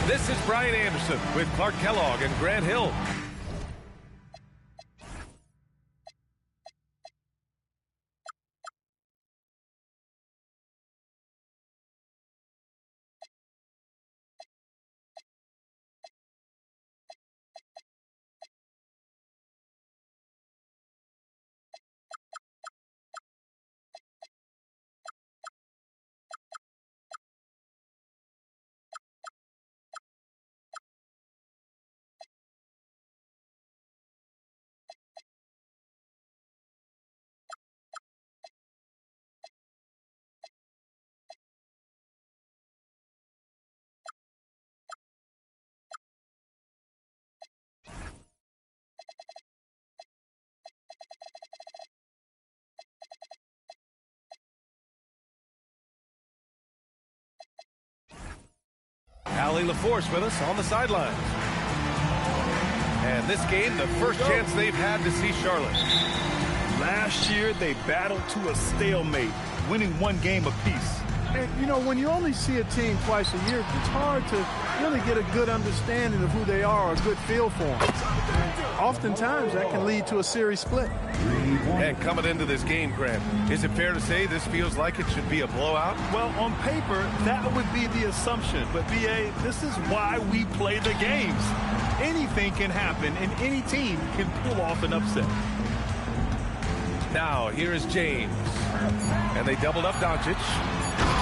This is Brian Anderson with Clark Kellogg and Grant Hill. Allie LaForce with us on the sidelines. And this game, the first chance they've had to see Charlotte. Last year, they battled to a stalemate, winning one game apiece. And, you know, when you only see a team twice a year, it's hard to really get a good understanding of who they are, or a good feel for them. Oftentimes, that can lead to a series split. And coming into this game, Grant, is it fair to say this feels like it should be a blowout? Well, on paper, that would be the assumption. But, B.A., this is why we play the games. Anything can happen, and any team can pull off an upset. Now, here is James. And they doubled up Doncic.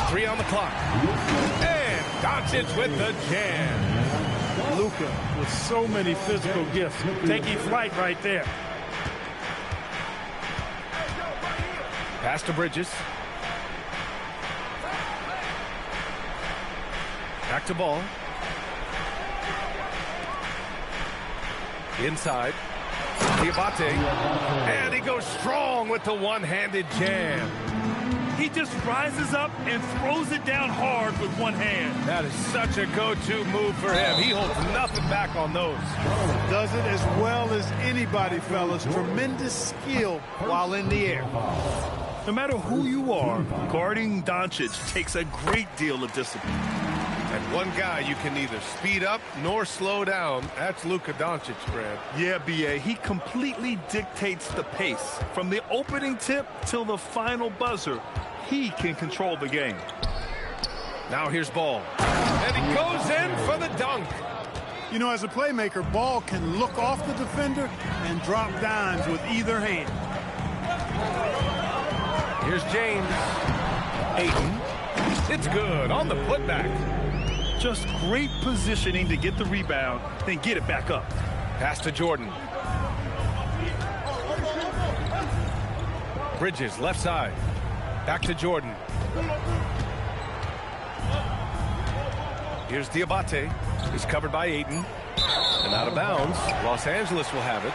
3 on the clock. And Doncic with the jam. Luka with so many physical gifts. Taking flight right there. Pass to Bridges. Back to Ball. Inside. Diabate. And he goes strong with the one-handed jam. He just rises up and throws it down hard with one hand. That is such a go-to move for him. He holds nothing back on those. Does it as well as anybody, fellas. Tremendous skill while in the air. No matter who you are, guarding Doncic takes a great deal of discipline. And one guy you can neither speed up nor slow down. That's Luka Doncic, Brad. Yeah, B.A., he completely dictates the pace. From the opening tip till the final buzzer, he can control the game. Now here's Ball. And he goes in for the dunk. You know, as a playmaker, Ball can look off the defender and drop dimes with either hand. Here's James. Ayton. It's good on the putback. Just great positioning to get the rebound, then get it back up. Pass to Jordan. Bridges, left side. Back to Jordan. Here's Diabate. He's covered by Ayton. And out of bounds. Los Angeles will have it.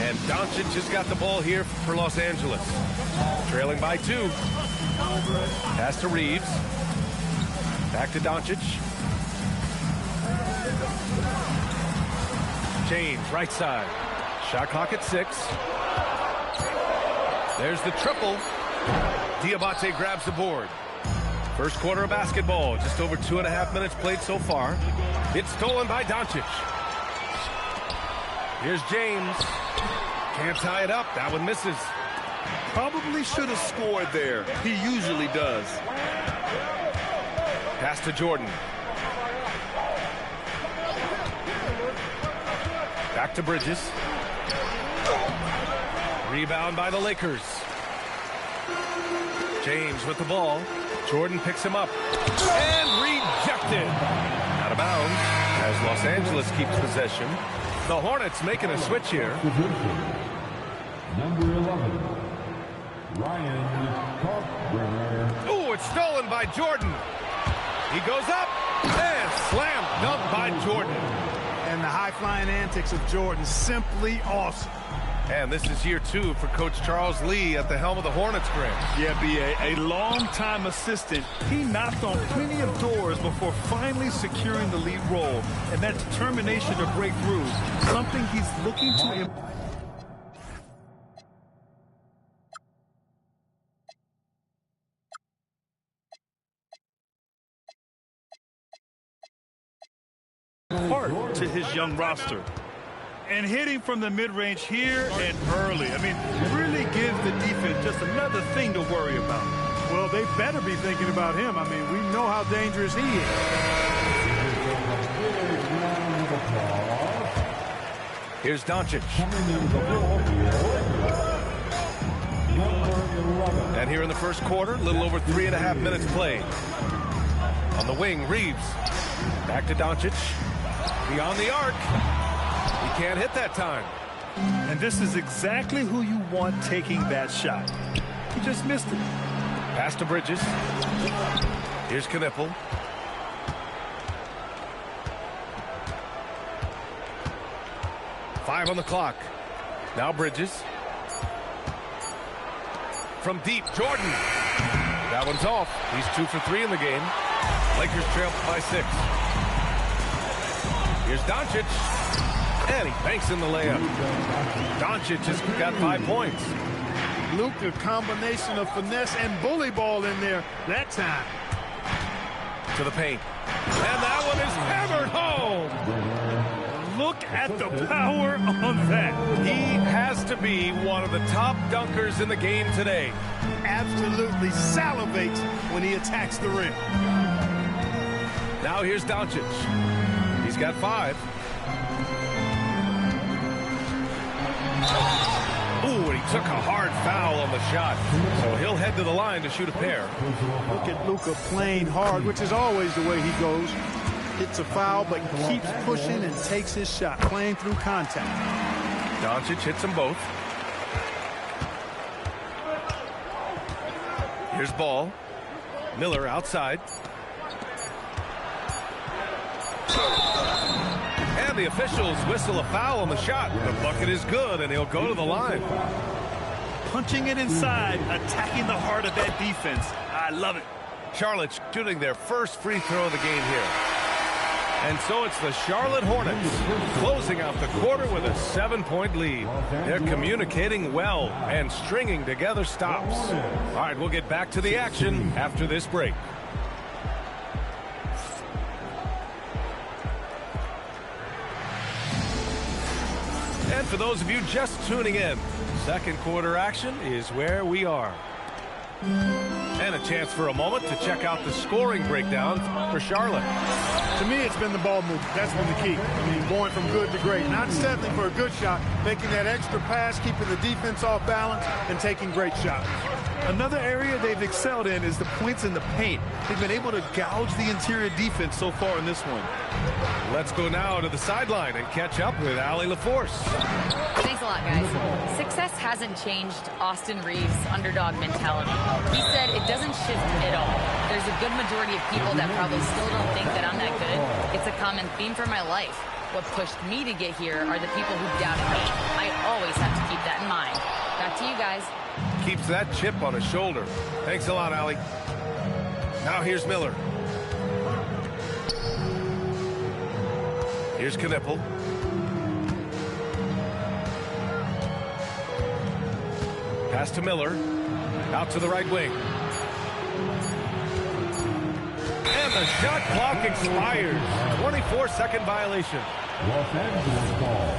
And Doncic has got the ball here for Los Angeles. Trailing by 2. Pass to Reeves. Back to Doncic. James, right side. Shot clock at 6. There's the triple. Diabate grabs the board. First quarter of basketball. Just over 2.5 minutes played so far. It's stolen by Doncic. Here's James. Can't tie it up. That one misses. Probably should have scored there. He usually does. Pass to Jordan. Back to Bridges. Rebound by the Lakers. James with the ball. Jordan picks him up. And rejected. Out of bounds as Los Angeles keeps possession. The Hornets making a switch here. Number 11, Ryan Kalkbrenner. Ooh, it's stolen by Jordan. He goes up and slam dunk by Jordan. And the high-flying antics of Jordan, simply awesome. And this is year 2 for Coach Charles Lee at the helm of the Hornets, Grant. Yeah, B.A., a long-time assistant. He knocked on plenty of doors before finally securing the lead role. And that determination to break through, something he's looking to to his young roster. And hitting from the mid-range here and early. I mean, really gives the defense just another thing to worry about. Well, they better be thinking about him. I mean, we know how dangerous he is. Here's Doncic. And here in the first quarter, a little over 3.5 minutes played. On the wing, Reeves. Back to Doncic. Beyond the arc. He can't hit that time. And this is exactly who you want taking that shot. He just missed it. Pass to Bridges. Here's Knipple. Five on the clock. Now Bridges. From deep, Jordan. That one's off. He's 2 for 3 in the game. Lakers trail by 6. Here's Doncic. And he banks in the layup. Doncic has got 5 points. Luke, a combination of finesse and bully ball in there that time. To the paint. And that one is hammered home. Look at the power on that. He has to be one of the top dunkers in the game today. Absolutely salivates when he attacks the rim. Now here's Doncic. He's got 5. Ooh, and he took a hard foul on the shot. So he'll head to the line to shoot a pair. Look at Luka playing hard, which is always the way he goes. Hits a foul, but keeps pushing and takes his shot, playing through contact. Doncic hits them both. Here's Ball. Miller outside. And the officials whistle a foul on the shot. The bucket is good, and he'll go to the line. Punching it inside, attacking the heart of that defense. I love it. Charlotte shooting their first free throw of the game here. And so it's the Charlotte Hornets closing out the quarter with a 7-point lead. They're communicating well and stringing together stops. All right, we'll get back to the action after this break. And for those of you just tuning in, second quarter action is where we are. And a chance for a moment to check out the scoring breakdown for Charlotte. To me, it's been the ball movement. That's been the key. I mean, going from good to great. Not settling for a good shot, making that extra pass, keeping the defense off balance, and taking great shots. Another area they've excelled in is the points in the paint. They've been able to gouge the interior defense so far in this one. Let's go now to the sideline and catch up with Allie LaForce. Thanks a lot, guys. Success hasn't changed Austin Reeves' underdog mentality. He said it doesn't shift at all. There's a good majority of people that probably still don't think that I'm that good. It's a common theme for my life. What pushed me to get here are the people who doubted me. I always have to keep that in mind. Back to you guys. Keeps that chip on his shoulder. Thanks a lot, Allie. Now here's Miller. Here's Knipple. Pass to Miller. Out to the right wing. And the shot clock expires. 24-second violation. Los Angeles ball.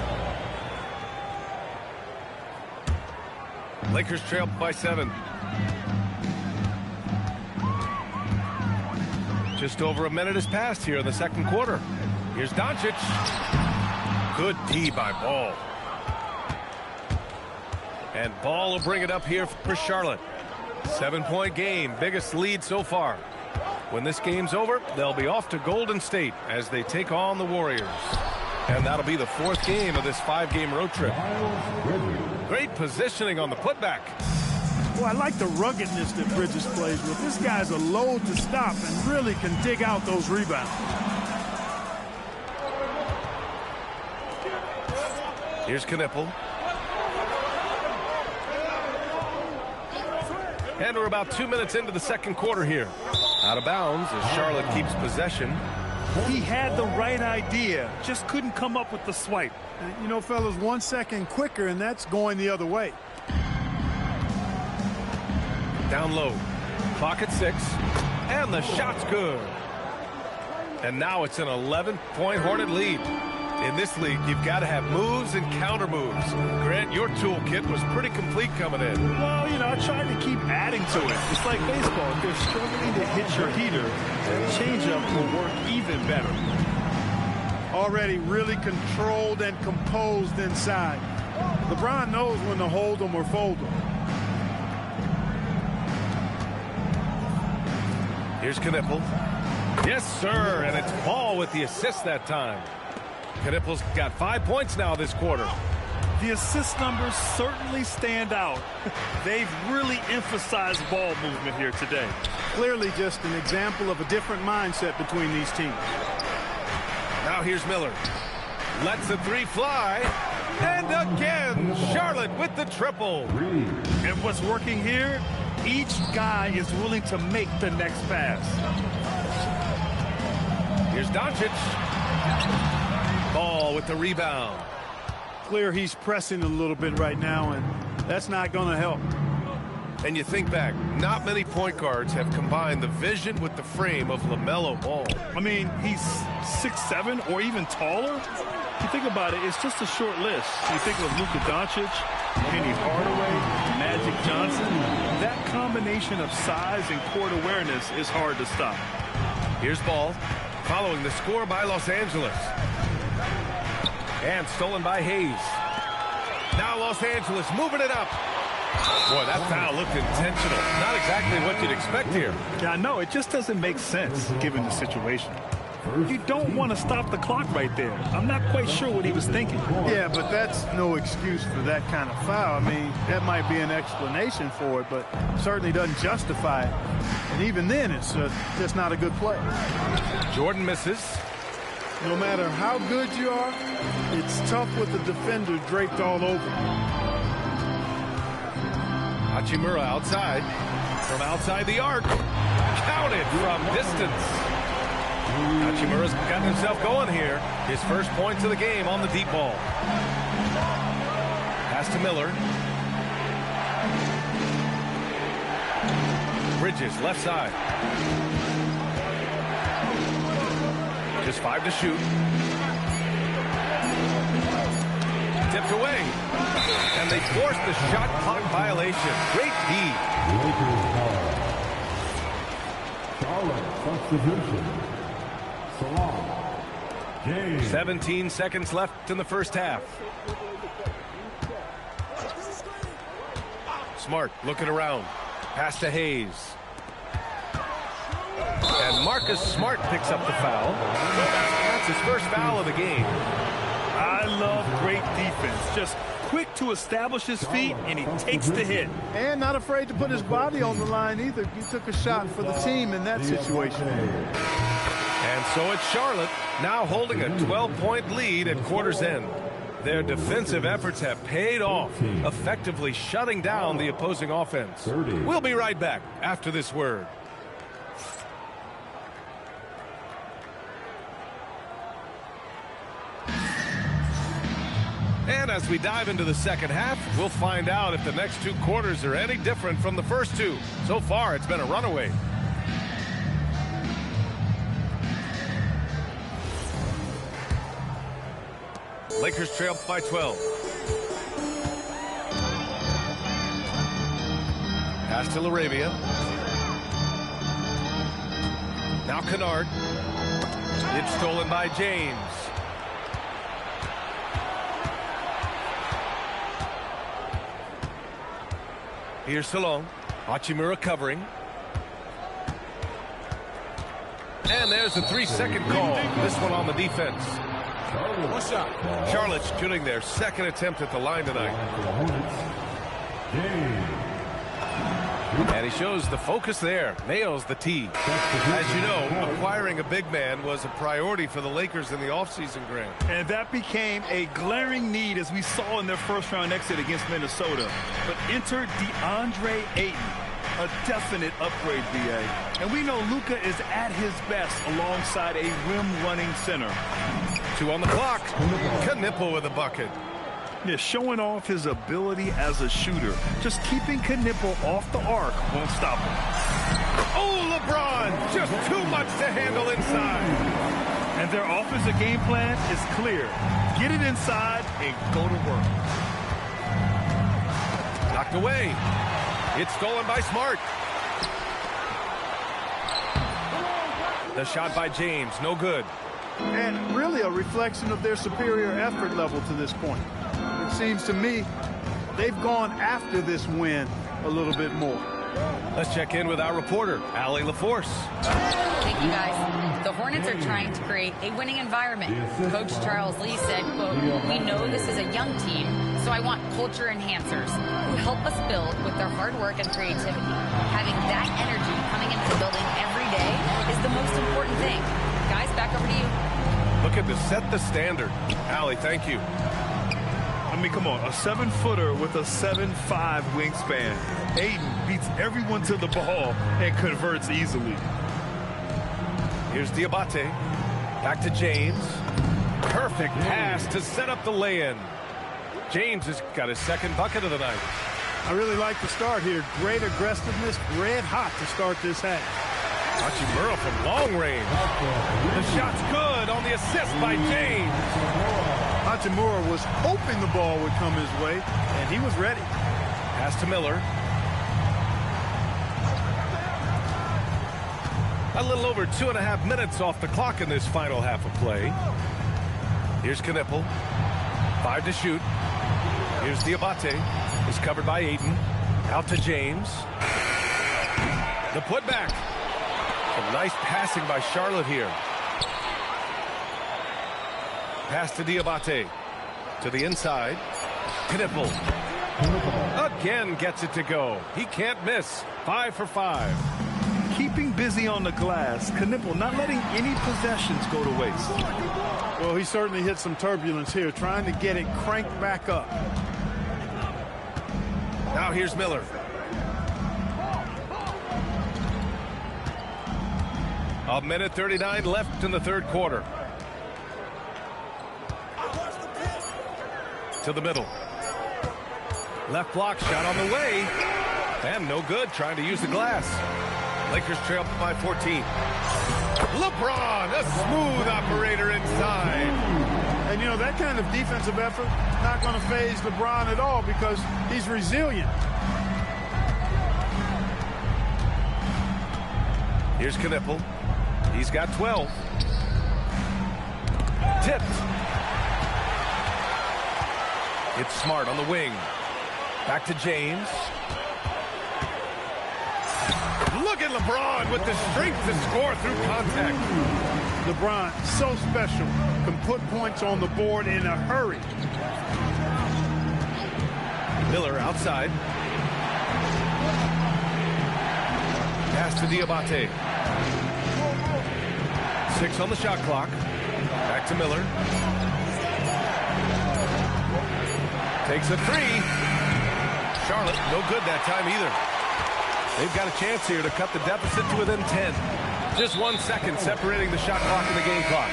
Lakers trail by 7. Just over a minute has passed here in the second quarter. Here's Doncic. Good D by Ball. And Ball will bring it up here for Charlotte. 7-point game, biggest lead so far. When this game's over, they'll be off to Golden State as they take on the Warriors. And that'll be the 4th game of this 5-game road trip. Great positioning on the putback. Well, I like the ruggedness that Bridges plays with. This guy's a load to stop and really can dig out those rebounds. Here's Knipple. And we're about 2 minutes into the second quarter here. Out of bounds as Charlotte keeps possession. He had the right idea, just couldn't come up with the swipe. You know, fellas, 1 second quicker, and that's going the other way. Down low. Clock at 6. And the shot's good. And now it's an 11-point Hornet lead. In this league, you've got to have moves and counter moves. Grant, your toolkit was pretty complete coming in. Well, you know, I tried to keep adding to it. It's like baseball. If you're struggling to hit your heater, changeup will work even better. Already really controlled and composed inside. LeBron knows when to hold them or fold them. Here's Knipple. Yes, sir, and it's Ball with the assist that time. Knipple's got 5 points now this quarter. The assist numbers certainly stand out. They've really emphasized ball movement here today. Clearly just an example of a different mindset between these teams. Now here's Miller. Lets the three fly. And again, Charlotte with the triple. And what's working here? Each guy is willing to make the next pass. Here's Doncic. Ball with the rebound. Clear he's pressing a little bit right now, and that's not going to help. And you think back, not many point guards have combined the vision with the frame of LaMelo Ball. I mean, he's 6'7" or even taller. You think about it, it's just a short list. You think of Luka Doncic, Penny Hardaway, Magic Johnson. That combination of size and court awareness is hard to stop. Here's Ball, following the score by Los Angeles. And stolen by Hayes. Now Los Angeles moving it up. Boy, that foul looked intentional. Not exactly what you'd expect here. Yeah, I know. It just doesn't make sense given the situation. You don't want to stop the clock right there. I'm not quite sure what he was thinking. Yeah, but that's no excuse for that kind of foul. I mean, that might be an explanation for it, but certainly doesn't justify it. And even then, it's just not a good play. Jordan misses. No matter how good you are, it's tough with the defender draped all over. Hachimura outside. From outside the arc. Counted from distance. Hachimura's gotten himself going here. His first points of the game on the deep ball. Pass to Miller. Bridges, left side. Just 5 to shoot. Tipped away. And they forced the shot clock violation. Great D. Charlotte substitution. 17 seconds left in the first half. Smart looking around. Pass to Hayes. And Marcus Smart picks up the foul. That's his first foul of the game. I love great defense. Just quick to establish his feet, and he takes the hit. And not afraid to put his body on the line either. He took a shot for the team in that situation. And so it's Charlotte now holding a 12-point lead at quarter's end. Their defensive efforts have paid off, effectively shutting down the opposing offense. We'll be right back after this word. And as we dive into the second half, we'll find out if the next 2 quarters are any different from the first 2. So far, it's been a runaway. Lakers trail by 12. Pass to LaRavia. Now Kennard. It's stolen by James. Here's Salong. Hachimura covering. And there's a 3-second call. This one on the defense. Charlotte's shooting their second attempt at the line tonight. And he shows the focus there. Nails the tee. As you know, acquiring a big man was a priority for the Lakers in the offseason, Grant. And that became a glaring need as we saw in their first-round exit against Minnesota. But enter DeAndre Ayton, a definite upgrade, VA. And we know Luka is at his best alongside a rim-running center. 2 on the clock. Knipple with a bucket. Yeah, showing off his ability as a shooter. Just keeping Knipple off the arc won't stop him. Oh, LeBron! Just too much to handle inside. And their offensive game plan is clear. Get it inside and go to work. Knocked away. It's stolen by Smart. The shot by James, no good. And really a reflection of their superior effort level to this point. It seems to me they've gone after this win a little bit more. Let's check in with our reporter, Allie LaForce. Thank you, guys. The Hornets are trying to create a winning environment. Coach Charles Lee said, quote, "We know this is a young team, so I want culture enhancers who help us build with their hard work and creativity. Having that energy coming into the building every day is the most important thing." Guys, back over to you. Looking to set the standard. Allie, thank you. I mean, come on, a 7-footer with a 7'5" wingspan. Ayton beats everyone to the ball and converts easily. Here's Diabate. Back to James. Perfect pass to set up the lay-in. James has got his second bucket of the night. I really like the start here. Great aggressiveness, red hot to start this half. Hachimura from long range. The shot's good on the assist by James. Hachimura was hoping the ball would come his way, and he was ready. Pass to Miller. A little over 2.5 minutes off the clock in this final half of play. Here's Knipple. 5 to shoot. Here's Diabate. Is covered by Ayton. Out to James. The putback. Some nice passing by Charlotte here. Pass to Diabate. To the inside. Knipple. Again gets it to go. He can't miss. 5 for 5. Keeping busy on the glass. Knipple not letting any possessions go to waste. Well, he certainly hit some turbulence here, trying to get it cranked back up. Now here's Miller. A minute 39 left in the third quarter. To the middle. Left block shot on the way. And no good, trying to use the glass. Lakers trail by 14. LeBron, a smooth operator inside. And, you know, that kind of defensive effort not going to faze LeBron at all because he's resilient. Here's Knipple. He's got 12. Tipped. It's Smart on the wing. Back to James. Look at LeBron with the strength to score through contact. LeBron, so special, can put points on the board in a hurry. Miller outside. Pass to Diabate. 6 on the shot clock. Back to Miller. Takes a 3. Charlotte, no good that time either. They've got a chance here to cut the deficit to within 10. Just 1 second separating the shot clock and the game clock.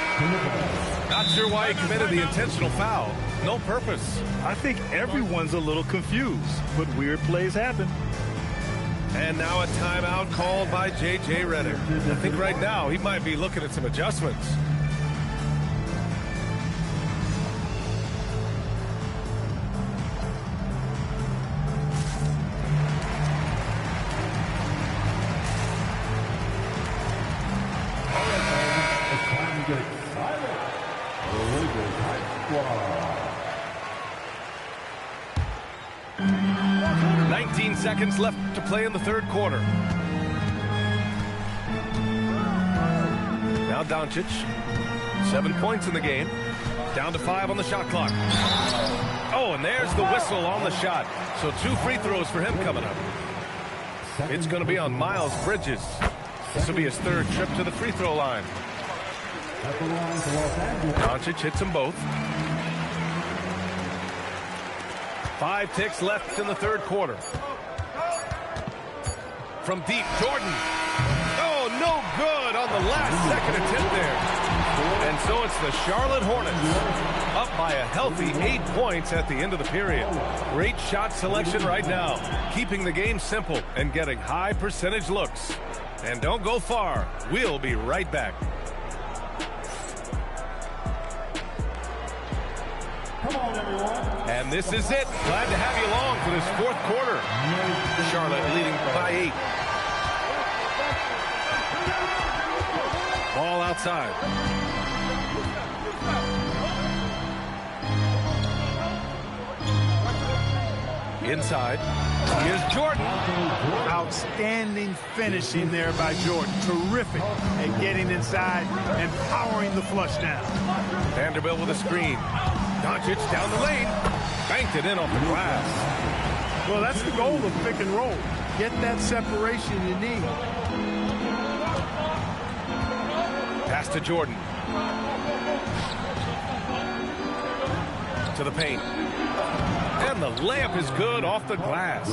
Not sure why he committed the intentional foul. No purpose. I think everyone's a little confused, but weird plays happen. And now a timeout called by J.J. Redick. I think right now he might be looking at some adjustments. Get excited. The Lakers High Squad. 19 seconds left to play in the third quarter. Now Doncic. 7 points in the game. Down to 5 on the shot clock. Oh, and there's the whistle on the shot. So 2 free throws for him coming up. It's going to be on Miles Bridges. This will be his 3rd trip to the free throw line. Doncic hits them both. 5 ticks left in the third quarter. From deep, Jordan. Oh, no good on the last second attempt there. And so it's the Charlotte Hornets up by a healthy 8 points at the end of the period. Great shot selection right now, keeping the game simple and getting high percentage looks. And don't go far. We'll be right back. And this is it. Glad to have you along for this fourth quarter. Charlotte leading by 8. Ball outside. Inside. Here's Jordan. Outstanding finishing there by Jordan. Terrific at getting inside and powering the flush down. Vanderbilt with a screen. Doncic down the lane. Banked it in off the glass. Well, that's the goal of pick and roll. Get that separation you need. Pass to Jordan. To the paint. And the layup is good off the glass.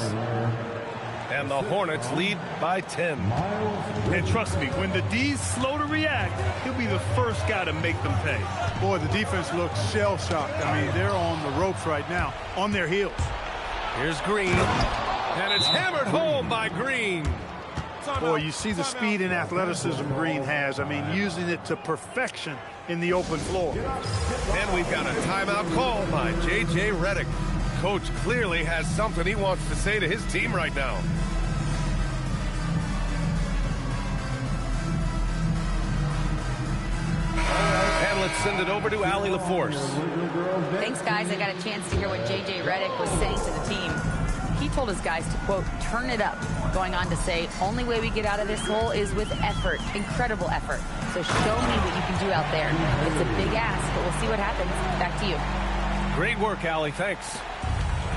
And the Hornets lead by 10. And trust me, when the D's slow to react, he'll be the first guy to make them pay. Boy, the defense looks shell-shocked. I mean, they're on the ropes right now, on their heels. Here's Green. And it's hammered home by Green. Boy, you see the speed and athleticism Green has. I mean, using it to perfection in the open floor. And we've got a timeout call by J.J. Redick. Coach clearly has something he wants to say to his team right now. And let's send it over to Allie LaForce. Thanks, guys. I got a chance to hear what J.J. Redick was saying to the team. He told his guys to, quote, turn it up, going on to say, only way we get out of this hole is with effort, incredible effort. So show me what you can do out there. It's a big ask, but we'll see what happens. Back to you. Great work, Allie. Thanks.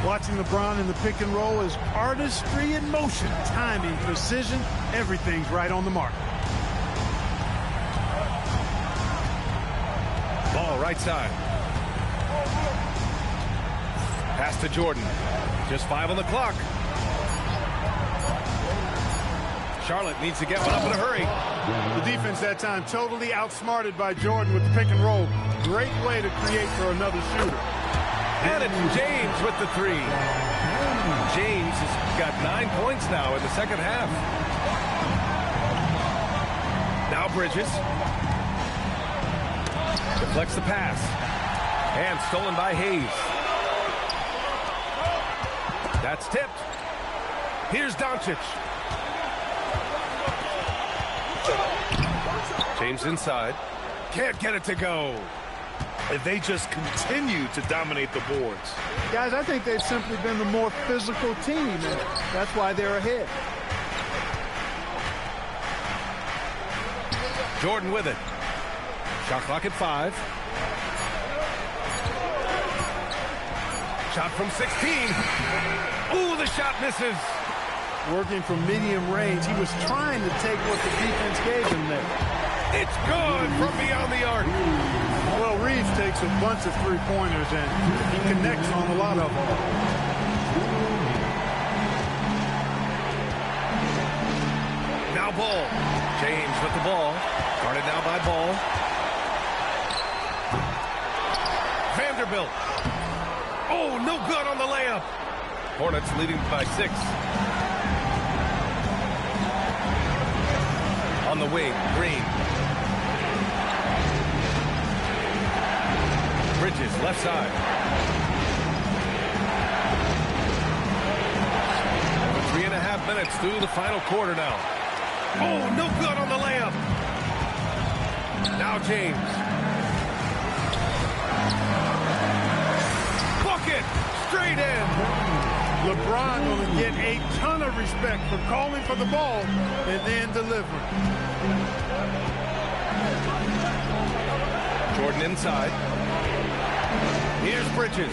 Watching LeBron in the pick and roll is artistry in motion. Timing, precision, everything's right on the mark. Ball right side. Pass to Jordan. Just 5 on the clock. Charlotte needs to get one up in a hurry. The defense that time totally outsmarted by Jordan with the pick and roll. Great way to create for another shooter. And it's James with the 3. James has got 9 points now in the second half. Now Bridges. Deflects the pass. And stolen by Hayes. That's tipped. Here's Doncic. James inside. Can't get it to go. And they just continue to dominate the boards. Guys, I think they've simply been the more physical team, and that's why they're ahead. Jordan with it. Shot clock at 5. Shot from 16. Ooh, the shot misses. Working from medium range, he was trying to take what the defense gave him there. It's good from beyond the arc. Well, Reeves takes a bunch of three-pointers, and he connects on a lot of them. Now Ball. James with the ball. Guarded now by Ball. Vanderbilt. Oh, no good on the layup. Hornets leading by 6. On the wing, Green. Bridges, left side. 3.5 minutes through the final quarter now. Oh, no good on the layup. Now James. Bucket, straight in. LeBron going to get a ton of respect for calling for the ball and then delivering. Jordan inside. Here's Bridges.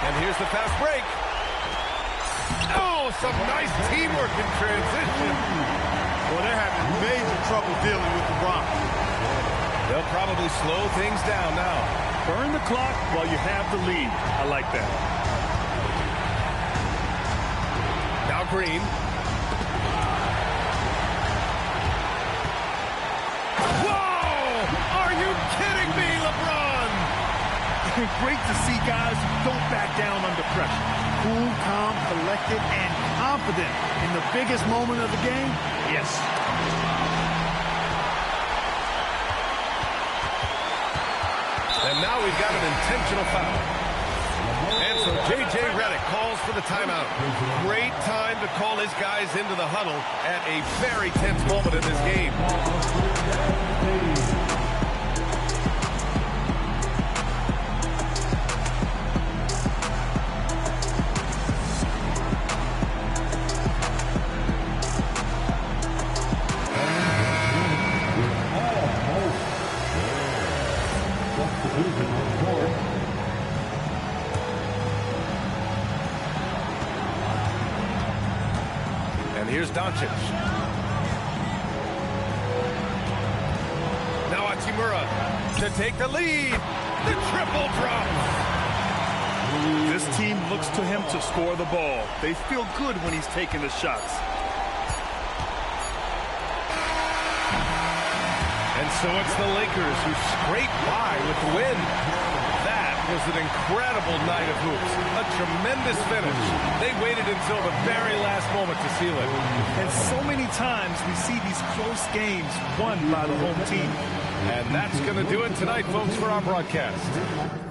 And here's the fast break. Oh, some nice teamwork in transition. Well, they're having major trouble dealing with LeBron. They'll probably slow things down now. Burn the clock while you have the lead. I like that. Now Green. Whoa! Are you kidding me, LeBron? Great to see guys who don't back down under pressure. Cool, calm, collected, and confident in the biggest moment of the game. Yes. And now we've got an intentional foul. And so J.J. Redick calls for the timeout. Great time to call his guys into the huddle at a very tense moment in this game. Here's Doncic. Now Hachimura to take the lead. The triple drop. This team looks to him to score the ball. They feel good when he's taking the shots. And so it's the Lakers who scrape by with the win. That was an incredible night of hoops. A tremendous finish. They waited until the very last moment to seal it. And so many times we see these close games won by the home team. And that's going to do it tonight, folks, for our broadcast.